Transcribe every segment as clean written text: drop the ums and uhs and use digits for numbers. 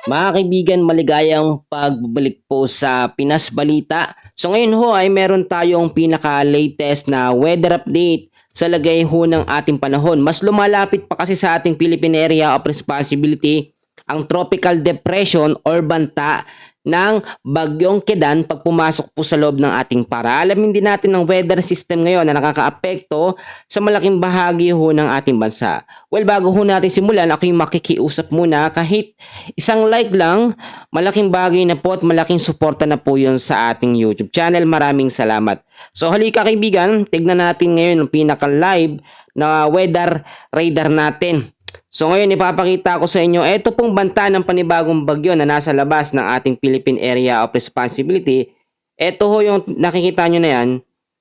Mga kaibigan, maligayang pagbabalik po sa Pinas Balita. So ngayon ho ay meron tayong pinaka-latest na weather update sa lagay ho ng ating panahon. Mas lumalapit pa kasi sa ating Philippine Area of Responsibility ang tropical depression or banta ng Bagyong Kedan pag pumasok po sa loob ng ating para. Alamin din natin ang weather system ngayon na nakakaapekto sa malaking bahagi ho ng ating bansa. Well, bago ho natin simulan, ako yung makikiusap muna kahit isang like lang, malaking bagay na po at malaking suporta na po yun sa ating YouTube channel. Maraming salamat. So halika kaibigan, tignan natin ngayon ang pinaka-live na weather radar natin. So ngayon ipapakita ko sa inyo, ito pong banta ng panibagong bagyo na nasa labas ng ating Philippine Area of Responsibility. Ito ho yung nakikita nyo na yan,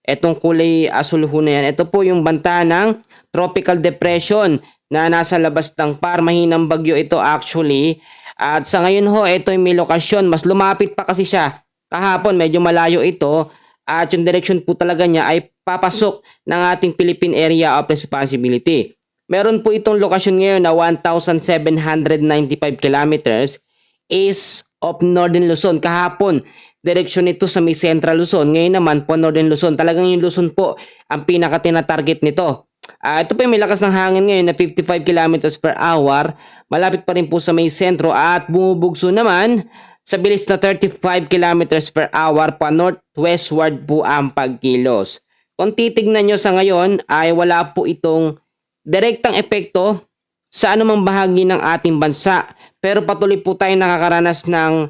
itong kulay asul ho na yan, ito po yung banta ng tropical depression na nasa labas ng par. Mahinang bagyo ito actually. At sa ngayon ho, ito yung may lokasyon, mas lumapit pa kasi siya. Kahapon medyo malayo ito at yung direction po talaga niya ay papasok ng ating Philippine Area of Responsibility. Meron po itong lokasyon ngayon na 1,795 kilometers east of Northern Luzon. Kahapon, direksyon ito sa may Central Luzon. Ngayon naman po Northern Luzon. Talagang yung Luzon po ang pinaka-tina-target nito. Ito po yung may lakas ng hangin ngayon na 55 kilometers per hour. Malapit pa rin po sa may sentro at bumubugso naman sa bilis na 35 kilometers per hour pa northwestward po ang pagkilos. Kung titignan nyo sa ngayon ay wala po itong direktang epekto sa anumang bahagi ng ating bansa. Pero patuloy po tayo nakakaranas ng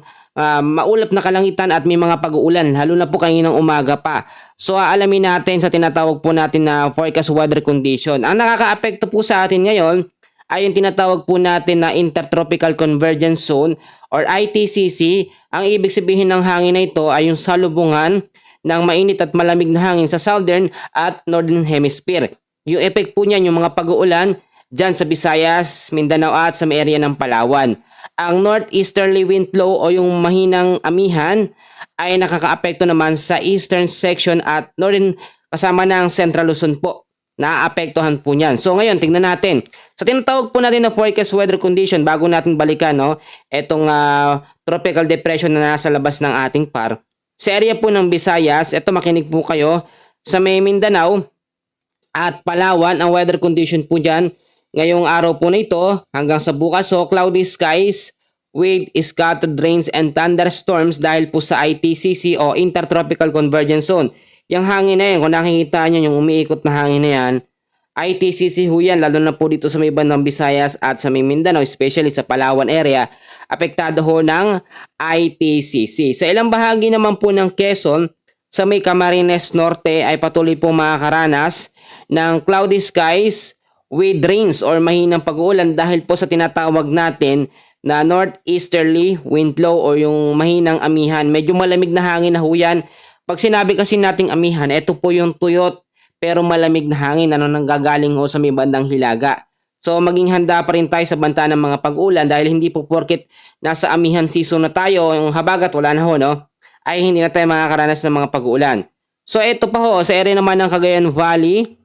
maulap na kalangitan at may mga pag-uulan, lalo na po kaninang umaga pa. So aalamin natin sa tinatawag po natin na forecast weather condition. Ang nakakaapekto po sa atin ngayon ay yung tinatawag po natin na Intertropical Convergence Zone or ITCC. Ang ibig sabihin ng hangin na ito ay yung salubungan ng mainit at malamig na hangin sa Southern at Northern Hemisphere. Yung effect po niyan, yung mga pag-uulan dyan sa Visayas, Mindanao at sa may area ng Palawan. Ang northeasterly wind flow o yung mahinang amihan ay nakakaapekto naman sa eastern section at northern kasama ng Central Luzon po. Naapektuhan po niyan. So ngayon, tingnan natin. Sa tinatawag po natin na forecast weather condition, bago natin balikan itong tropical depression na nasa labas ng ating par. Sa area po ng Visayas, ito makinig po kayo, sa may Mindanao at Palawan, ang weather condition po dyan ngayong araw po na ito hanggang sa bukas. So cloudy skies with scattered rains and thunderstorms dahil po sa ITCC o Intertropical Convergence Zone. Yung hangin na yan, kung nakikita nyo yung umiikot na hangin na yan, ITCC ho yan, lalo na po dito sa may bandang Visayas at sa may Mindanao, especially sa Palawan area, apektado ho ng ITCC. Sa ilang bahagi naman po ng Quezon, sa may Camarines Norte ay patuloy po makakaranas ng cloudy skies with rains or mahinang pag-uulan dahil po sa tinatawag natin na northeasterly wind flow o yung mahinang amihan. Medyo malamig na hangin na ho yan. Pag sinabi kasi nating amihan, ito po yung tuyot pero malamig na hangin na nanggagaling ho sa may bandang Hilaga. So maging handa pa rin tayo sa banta ng mga pag-ulan dahil hindi po porket nasa amihan season na tayo, yung habagat wala na ho, no? Ay hindi na tayo makakaranas ng mga pag-uulan. So ito pa ho, sa area naman ng Cagayan Valley,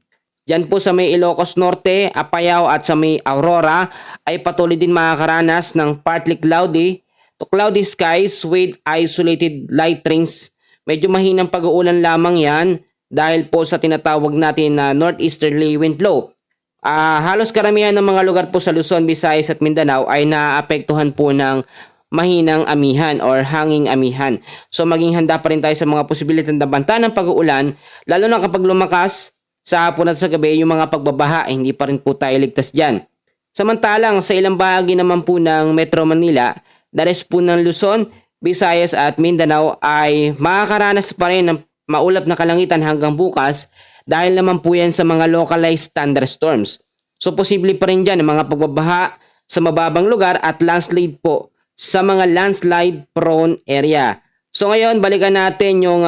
dyan po sa may Ilocos Norte, Apayao at sa may Aurora, ay patuloy din makakaranas ng partly cloudy to cloudy skies with isolated light rains. Medyo mahinang pag-uulan lamang yan dahil po sa tinatawag natin na northeasterly wind flow. Halos karamihan ng mga lugar po sa Luzon, Visayas at Mindanao ay naapektuhan po ng mahinang amihan or hanging amihan. So maging handa pa rin tayo sa mga posibilidad na banta ng pag-uulan, lalo na kapag lumakas sa hapon at sa gabi yung mga pagbabaha, hindi pa rin po tayo ligtas dyan. Samantalang sa ilang bahagi naman po ng Metro Manila, the rest po ng Luzon, Visayas at Mindanao ay makakaranas pa rin ng maulap na kalangitan hanggang bukas dahil naman po yan sa mga localized thunderstorms. So posible pa rin dyan ang mga pagbabaha sa mababang lugar at landslide po sa mga landslide prone area. So ngayon, balikan natin yung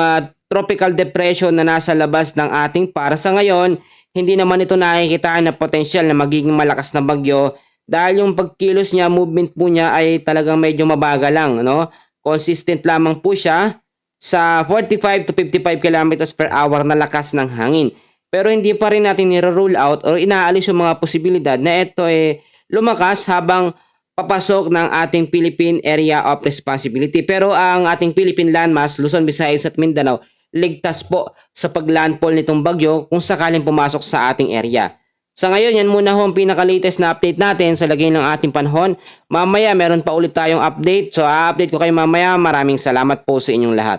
tropical depression na nasa labas ng ating para. Sa ngayon, hindi naman ito nakikita na potensyal na magiging malakas na bagyo dahil yung pagkilos niya, movement po niya ay talagang medyo mabagal lang, no? Consistent lamang po siya sa 45 to 55 kilometers per hour na lakas ng hangin. Pero hindi pa rin natin nire-rule out or inaalis yung mga posibilidad na ito lumakas habang papasok ng ating Philippine Area of Responsibility. Pero ang ating Philippine Landmass, Luzon, Visayas at Mindanao, ligtas po sa paglandfall nitong bagyo kung sakaling pumasok sa ating area. Sa ngayon, yan muna ho ang pinaka-latest na update natin sa lagay ng ating panahon. Mamaya, meron pa ulit tayong update. So, update ko kayo mamaya. Maraming salamat po sa inyong lahat.